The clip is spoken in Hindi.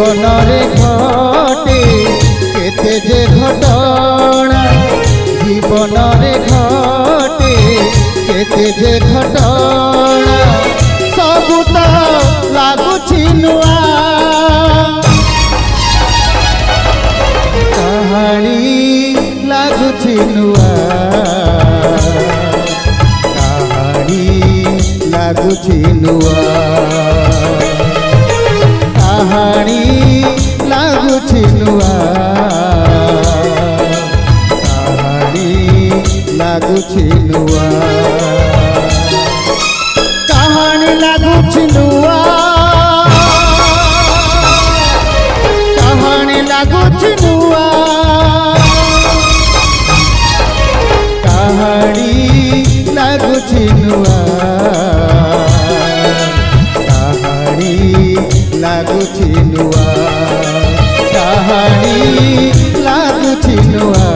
जीवन रे घटे केते जे घटना जीवन रे घटे केते जे घटना सबू तो लागुछि नुआ कहानी लागुछि नुआ कहानी लागुछि नुआ कहानी लागुछि नुआ कहानी लागुछि नुआ कहानी लागुछि नुआ कहानी लागुछि नुआ कहानी लागुछि नुआ कहानी लागुछि नुआ कहानी लागुछि नुआ।